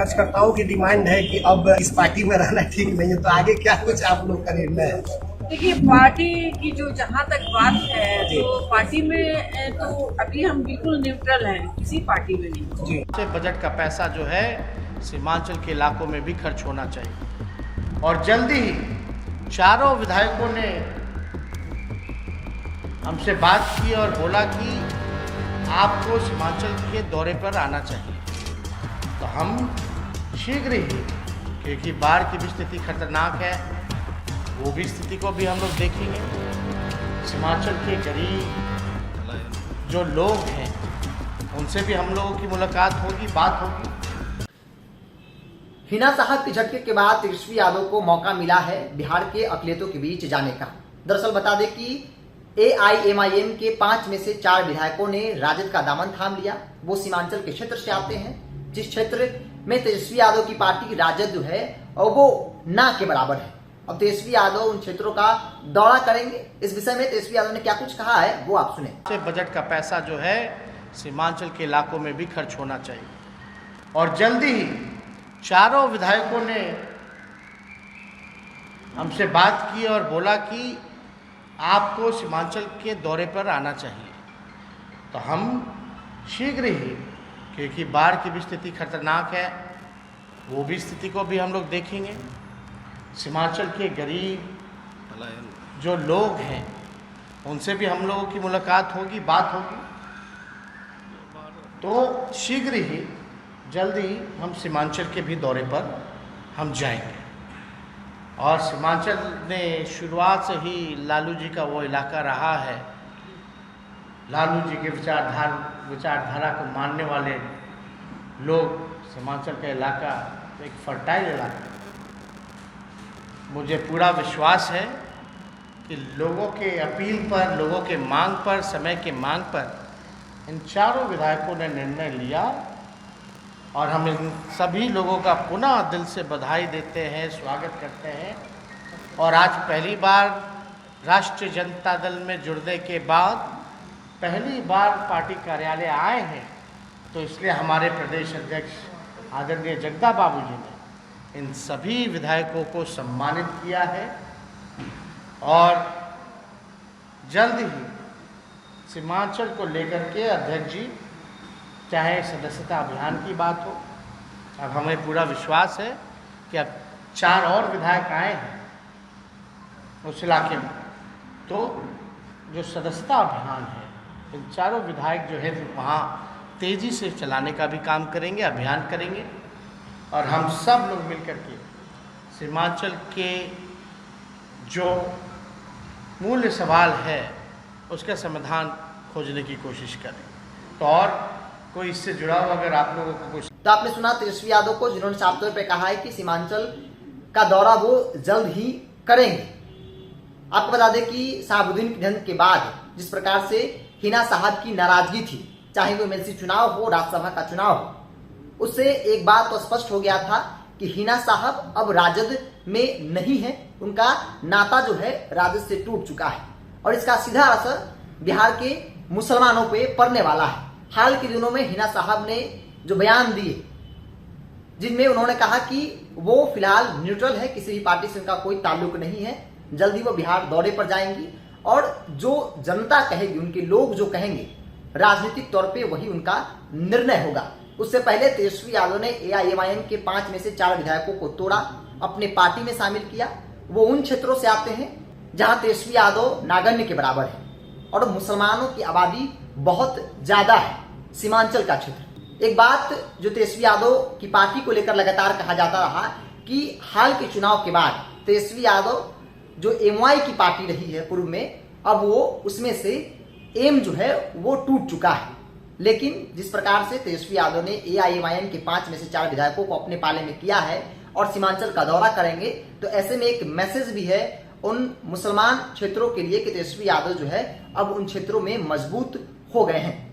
कार्यकर्ताओं की डिमांड है कि अब इस पार्टी में रहना ठीक नहीं है, तो आगे क्या कुछ आप लोग का निर्णय है? देखिए, पार्टी की जो जहाँ तक बात है तो पार्टी में तो अभी हम बिल्कुल न्यूट्रल हैं, किसी पार्टी में नहीं। जी, बजट का पैसा जो है सीमांचल के इलाकों में भी खर्च होना चाहिए और जल्दी ही चारों विधायकों ने हमसे बात की और बोला कि आपको सीमांचल के दौरे पर आना चाहिए। तो हम शीघ्र ही, क्योंकि बाढ़ की भी स्थिति खतरनाक है, वो भी स्थिति को भी हम लोग देखेंगे। सीमांचल के गरीब जो लोग हैं उनसे भी हम लोगों की मुलाकात होगी, बात होगी। हिना साहब के झटके के बाद तेजस्वी यादव को मौका मिला है बिहार के अकलियतों के बीच जाने का। दरअसल बता दें कि AIMIM के 5 में से 4 विधायकों ने राजद का दामन थाम लिया। वो सीमांचल के क्षेत्र से आते हैं, जिस क्षेत्र में तेजस्वी यादव की पार्टी राजद जो है और वो ना के बराबर है। अब तेजस्वी यादव उन क्षेत्रों का दौरा करेंगे। इस विषय में तेजस्वी यादव ने क्या कुछ कहा है वो आप सुने। बजट का पैसा जो है सीमांचल के इलाकों में भी खर्च होना चाहिए और जल्दी ही चारों विधायकों ने हमसे बात की और बोला कि आपको सीमांचल के दौरे पर आना चाहिए। तो हम शीघ्र ही, क्योंकि बाढ़ की भी स्थिति खतरनाक है, वो भी स्थिति को भी हम लोग देखेंगे। सीमांचल के गरीब जो लोग हैं उनसे भी हम लोगों की मुलाकात होगी, बात होगी। तो शीघ्र ही, जल्दी हम सीमांचल के भी दौरे पर हम जाएंगे। और सीमांचल ने शुरुआत से ही लालू जी का वो इलाका रहा है। लालू जी के विचारधारा को मानने वाले लोग, सीमांचल का इलाका एक फर्टाइल इलाका। मुझे पूरा विश्वास है कि लोगों के अपील पर, लोगों के मांग पर, समय के मांग पर इन चारों विधायकों ने निर्णय लिया और हम इन सभी लोगों का पुनः दिल से बधाई देते हैं, स्वागत करते हैं। और आज पहली बार राष्ट्रीय जनता दल में जुड़ने के बाद पहली बार पार्टी कार्यालय आए हैं, तो इसलिए हमारे प्रदेश अध्यक्ष आदरणीय जगदा बाबू जी ने इन सभी विधायकों को सम्मानित किया है। और जल्द ही सीमांचल को लेकर के अध्यक्ष जी, चाहे सदस्यता अभियान की बात हो, अब हमें पूरा विश्वास है कि अब 4 और विधायक आए हैं उस इलाके में, तो जो सदस्यता अभियान है, इन चारों विधायक जो है वहाँ तेज़ी से चलाने का भी काम करेंगे, अभियान करेंगे। और हम सब लोग मिलकर के सीमांचल के जो मूल सवाल है उसका समाधान खोजने की कोशिश करें। तो और कोई इससे जुड़ा हुआ अगर आप लोगों को कुछ। तो आपने सुना तेजस्वी यादव को, जिन्होंने साफ तौर पे कहा है कि सीमांचल का दौरा वो जल्द ही करेंगे। आपको बता दें कि शहाबुद्दीन के निधन के बाद जिस प्रकार से हिना साहब की नाराजगी थी, चाहे वो MLC चुनाव हो, राज्यसभा का चुनाव हो, उससे एक बात तो स्पष्ट हो गया था कि हिना साहब अब राजद में नहीं है। उनका नाता जो है राजद से टूट चुका है और इसका सीधा असर बिहार के मुसलमानों पे पड़ने वाला है। हाल के दिनों में हिना साहब ने जो बयान दिए, जिनमें उन्होंने कहा कि वो फिलहाल न्यूट्रल है, किसी भी पार्टी से उनका कोई ताल्लुक नहीं है। जल्दी वो बिहार दौरे पर जाएंगी और जो जनता कहेगी, उनके लोग जो कहेंगे, राजनीतिक तौर पे वही उनका निर्णय होगा। उससे पहले तेजस्वी यादव ने AIMIM के 5 में से 4 विधायकों को तोड़ा, अपने पार्टी में शामिल किया। वो उन क्षेत्रों से आते हैं जहां तेजस्वी यादव नागण्य के बराबर है और मुसलमानों की आबादी बहुत ज्यादा है, सीमांचल का क्षेत्र। एक बात जो तेजस्वी यादव की पार्टी को लेकर लगातार कहा जाता रहा कि हाल के चुनाव के बाद तेजस्वी यादव जो MY की पार्टी रही है पूर्व में, अब वो उसमें से एम जो है वो टूट चुका है। लेकिन जिस प्रकार से तेजस्वी यादव ने AIMIM के 5 में से 4 विधायकों को अपने पाले में किया है और सीमांचल का दौरा करेंगे, तो ऐसे में एक मैसेज भी है उन मुसलमान क्षेत्रों के लिए कि तेजस्वी यादव जो है अब उन क्षेत्रों में मजबूत हो गए हैं।